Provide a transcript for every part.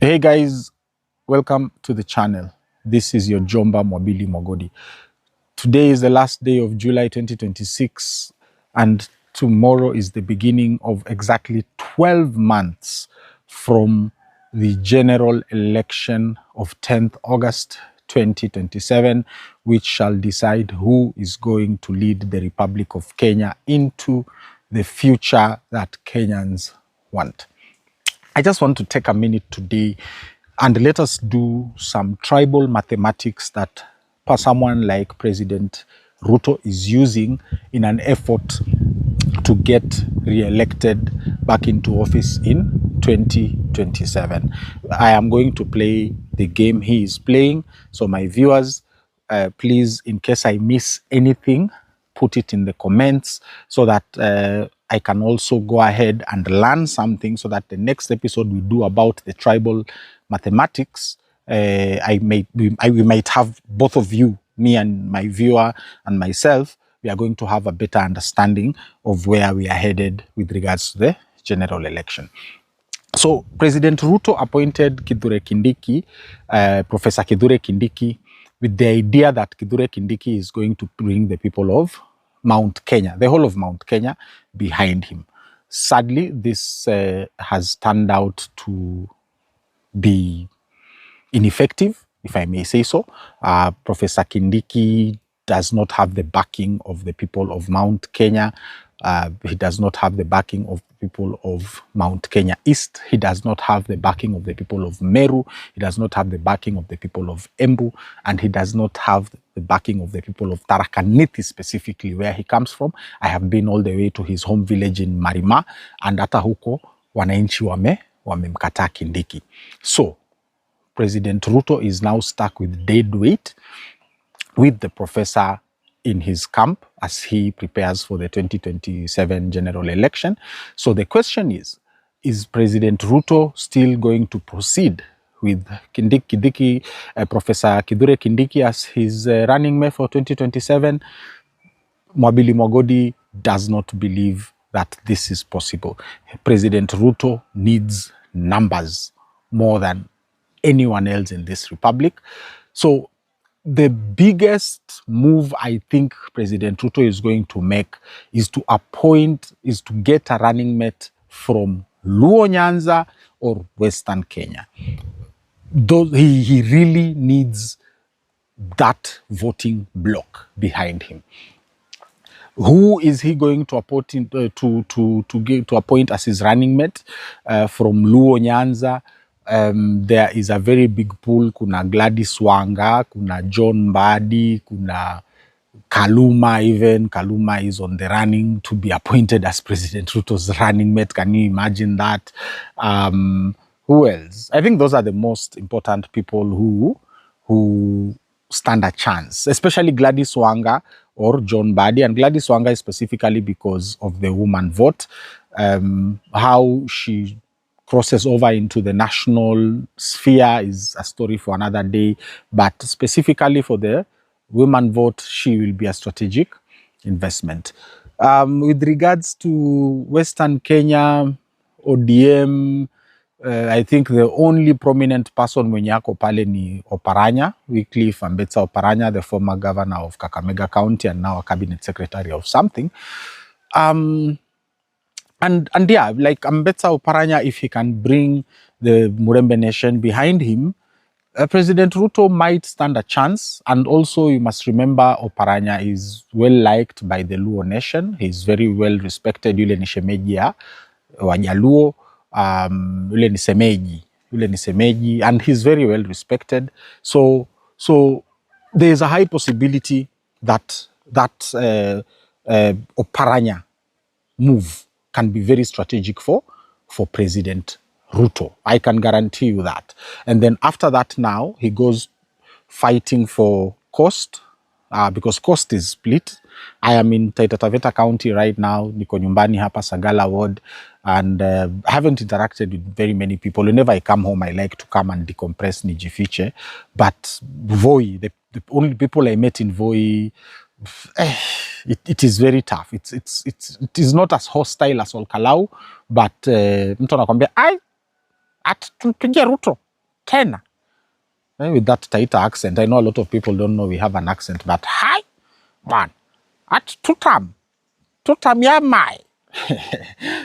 Hey guys, welcome to the channel. This is your Jomba Mwabili Mogodi. Today is the last day of July 2026 and tomorrow is the beginning of exactly 12 months from the general election of 10th August 2027, which shall decide who is going to lead the Republic of Kenya into the future that Kenyans want. I just want to take a minute today and let us do some tribal mathematics that someone like President Ruto is using in an effort to get re-elected back into office in 2027. I am going to play the game he is playing. So my viewers, please, in case I miss anything, put it in the comments so that I can also go ahead and learn something, so that the next episode we do about the tribal mathematics, we might have both of you, me and my viewer and myself, we are going to have a better understanding of where we are headed with regards to the general election. So President Ruto appointed Professor Kithure Kindiki, with the idea that Kithure Kindiki is going to bring the people of Mount Kenya, the whole of Mount Kenya, behind him. Sadly, this has turned out to be ineffective, if I may say so. Professor Kindiki does not have the backing of the people of Mount Kenya. He does not have the backing of the people of Mount Kenya East. He does not have the backing of the people of Meru. He does not have the backing of the people of Embu. And he does not have the backing of the people of Tharaka Nithi, specifically where he comes from. I have been all the way to his home village in Marima, and hata huko wananchi wamemkataa Kindiki. So President Ruto is now stuck with dead weight with the professor in his camp as he prepares for the 2027 general election. So the question is President Ruto still going to proceed with Professor Kithure Kindiki as his running mate for 2027? Mwabili Mogodi does not believe that this is possible. President Ruto needs numbers more than anyone else in this republic. So the biggest move I think President Ruto is going to make is to get a running mate from Luo Nyanza or Western Kenya. He really needs that voting bloc behind him. Who is he going to appoint to appoint as his running mate from Luo Nyanza? There is a very big pool. Kuna Gladys Wanga, kuna John Mbadi, kuna Kaluma even. Kaluma is on the running to be appointed as President Ruto's running mate. Can you imagine that? Who else? I think those are the most important people who stand a chance, especially Gladys Wanga or John Mbadi. And Gladys Wanga is specifically because of the woman vote, how she crosses over into the national sphere is a story for another day. But specifically for the women vote, she will be a strategic investment. With regards to Western Kenya, ODM, I think the only prominent person mwenye ako pale ni Oparanya, Wycliffe Ambetsa Oparanya, the former governor of Kakamega County and now a cabinet secretary of something. And yeah, like Ambetsa Oparanya, if he can bring the Murembe Nation behind him, President Ruto might stand a chance. And also you must remember Oparanya is well liked by the Luo Nation. He's very well respected. Yule ni shemeji ya Wajaluo. Yule ni semeji, and he's very well respected. So there is a high possibility that Oparanya move can be very strategic for President Ruto. I can guarantee you that. And then after that, now he goes fighting for Coast, because Coast is split. I am in Taita Taveta County right now, niko nyumbani hapa Sagala Ward, and I haven't interacted with very many people. Whenever I come home, I like to come and decompress, nijifiche. But Voi, the only people I met in Voi, it is very tough. It is not as hostile as Olkalau, but mtu anakwambia, tumpige Ruto. tena. With that tighter accent. I know a lot of people don't know we have an accent, but hi, man, at tutam ya mai.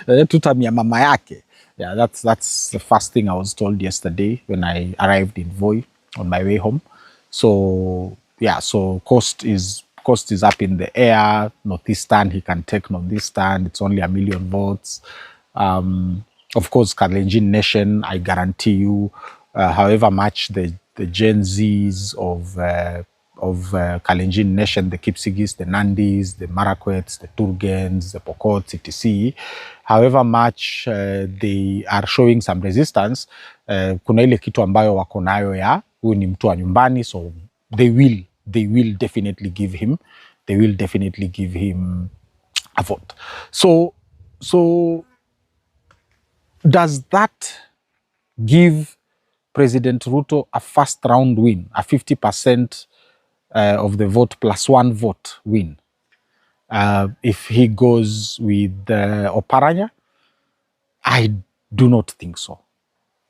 Tutam ya mama yake. Yeah, that's the first thing I was told yesterday when I arrived in Voi on my way home. So yeah, so coast is up in the air. Northeastern, he can take Northeastern. It's only 1 million votes. Of course, Kalenjin Nation, I guarantee you, however much the Gen Zs of Kalenjin Nation, the Kipsigis, the Nandis, the Marakwets, the Turgens, the Pokots, etc., however much they are showing some resistance, kuna ile kitu ambayo wako nayo ya huyu ni mtu wa nyumbani, so they will definitely give him a vote. So does that give President Ruto a first round win, a 50% of the vote plus 1 vote win? If he goes with Oparanya? I do not think so.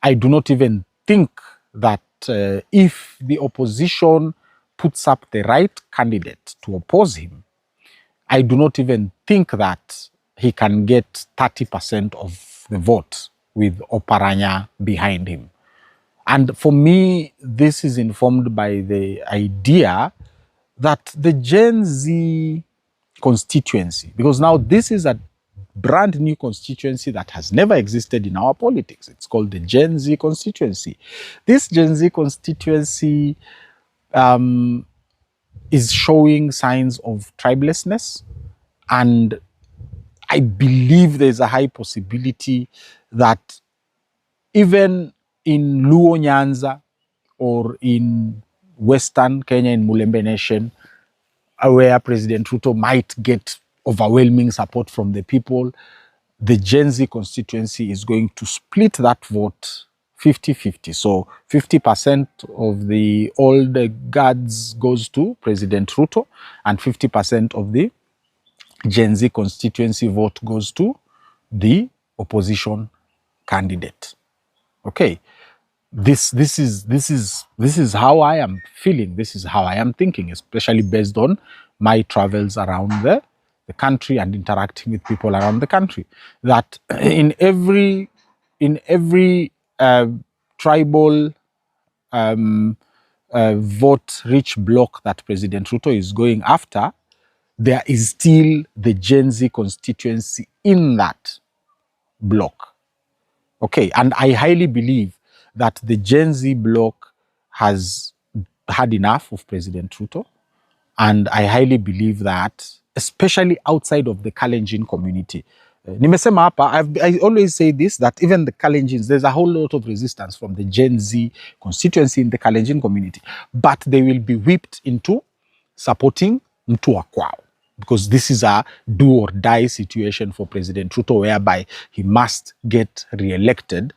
I do not even think that if the opposition puts up the right candidate to oppose him, I do not even think that he can get 30% of the vote with Oparanya behind him. And for me, this is informed by the idea that the Gen Z constituency, because now this is a brand new constituency that has never existed in our politics. It's called the Gen Z constituency. This Gen Z constituency is showing signs of tribelessness, and I believe there's a high possibility that even in Luo Nyanza or in Western Kenya, in Mulembe Nation, where President Ruto might get overwhelming support from the people, the Gen Z constituency is going to split that vote 50-50. So 50% of the old guards goes to President Ruto, and 50% of the Gen Z constituency vote goes to the opposition candidate. Okay, this is how I am feeling. This is how I am thinking, especially based on my travels around the country and interacting with people around the country. That in every tribal vote-rich block that President Ruto is going after, there is still the Gen Z constituency in that block. Okay, and I highly believe that the Gen Z bloc has had enough of President Ruto, and I highly believe that, especially outside of the Kalenjin community. Nimesema hapa, I always say this, that even the Kalenjins, there's a whole lot of resistance from the Gen Z constituency in the Kalenjin community, but they will be whipped into supporting mtu wa kwao, because this is a do or die situation for President Ruto, whereby he must get re-elected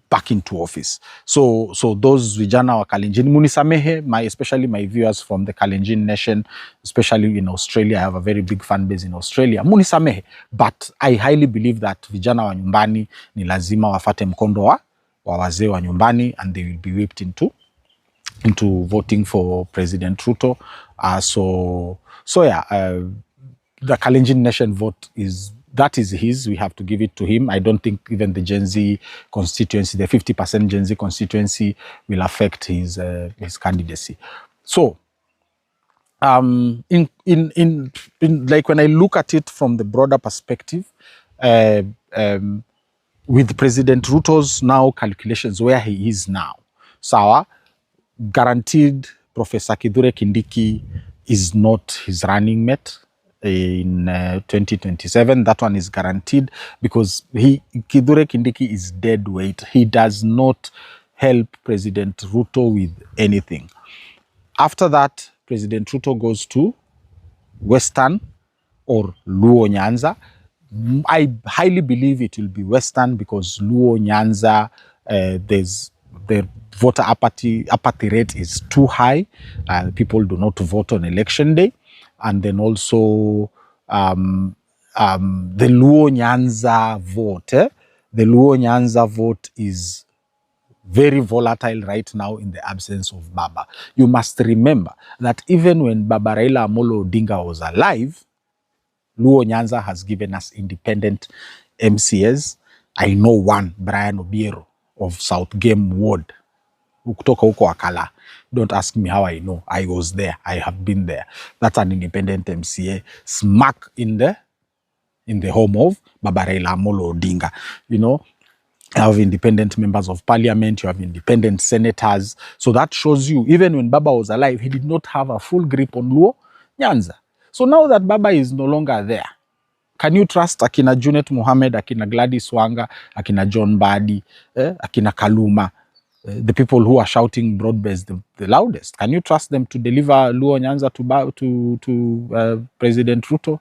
back into office. So those vijana wa Kalenjin, munisamehe, especially my viewers from the Kalenjin Nation, especially in Australia. I have a very big fan base in Australia. Munisamehe, but I highly believe that vijana wa nyumbani ni lazima wafate mkondo wa wazee wa nyumbani, and they will be whipped into voting for President Ruto. So yeah, the Kalenjin Nation vote is his. We have to give it to him. I don't think even the Gen Z constituency, the 50% Gen Z constituency, will affect his candidacy. So, in like when I look at it from the broader perspective, with President Ruto's now calculations where he is now, sawa, guaranteed Professor Kithure Kindiki is not his running mate in 2027. That one is guaranteed, because Kithure Kindiki is dead weight. He does not help President Ruto with anything. After that, President Ruto goes to Western or Luo Nyanza. I highly believe it will be Western, because Luo Nyanza, the voter apathy rate is too high. People do not vote on election day. And then also the Luo Nyanza vote. The Luo Nyanza vote is very volatile right now in the absence of Baba. You must remember that even when Baba Raila Amolo Odinga was alive, Luo Nyanza has given us independent MCAs. I know one, Brian Obiero of South Game Ward, kutoka huko Akala. Don't ask me how I know. I was there. I have been there. That's an independent MCA smack in the home of Baba Raila Amolo Odinga. You know, you have independent members of parliament, you have independent senators. So that shows you, even when Baba was alive, he did not have a full grip on Luo Nyanza. So now that Baba is no longer there, can you trust akina Junet Mohammed, akina Gladys Wanga, akina John Badi, akina Kaluma, the people who are shouting broad-based the loudest? Can you trust them to deliver Luo Nyanza to President Ruto?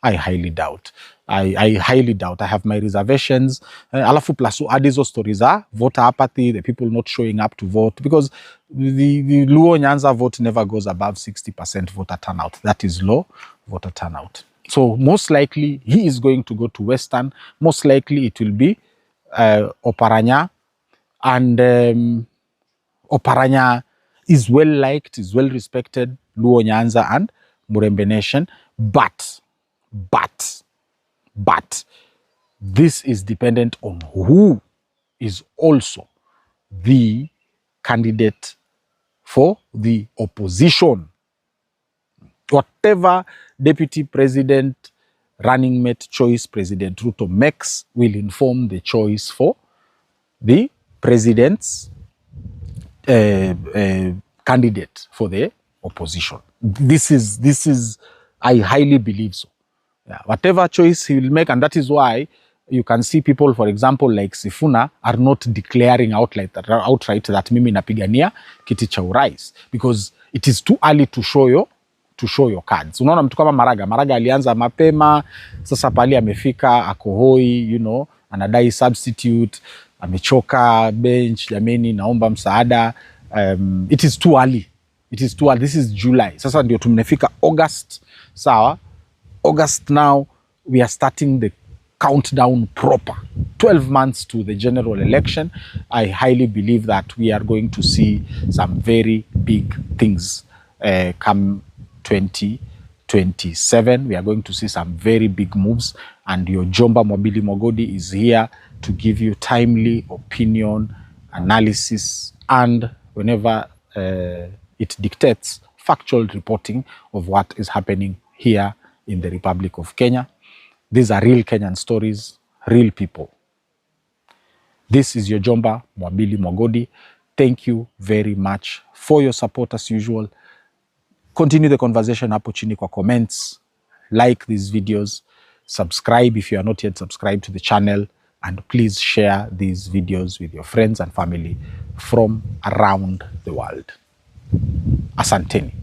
I highly doubt. I highly doubt. I have my reservations. Alafu plus add hizo stories are voter apathy, the people not showing up to vote, because the Luo Nyanza vote never goes above 60% voter turnout. That is low voter turnout. So most likely he is going to go to Western. Most likely it will be Oparanya, and Oparanya is well liked, is well respected, Luo Nyanza and Murembe Nation, but this is dependent on who is also the candidate for the opposition. Whatever deputy president running mate choice President Ruto makes will inform the choice for the president's candidate for the opposition. This is, I highly believe so. Yeah, whatever choice he will make, and that is why you can see people, for example, like Sifuna, are not declaring outright that mimi napigania kiti cha urais, because it is too early to show your cards. Unaona mtu kama Maraga alianza mapema, sasa pali amefika akohoi, you know, anadai substitute, amechoka bench, jameni naomba msaada. It is too early. This is July. Sasa ndio tumefika August. Sawa? August now, we are starting the countdown proper. 12 months to the general election. I highly believe that we are going to see some very big things come 2027. We are going to see some very big moves, and your Jomba Mwabili Mogodi is here to give you timely opinion, analysis, and whenever it dictates, factual reporting of what is happening here in the Republic of Kenya. These are real Kenyan stories, real people. This is your Jomba Mwabili Mogodi. Thank you very much for your support as usual. Continue the conversation hapo chini kwa comments. Like these videos. Subscribe if you are not yet subscribed to the channel. And please share these videos with your friends and family from around the world. Asanteni.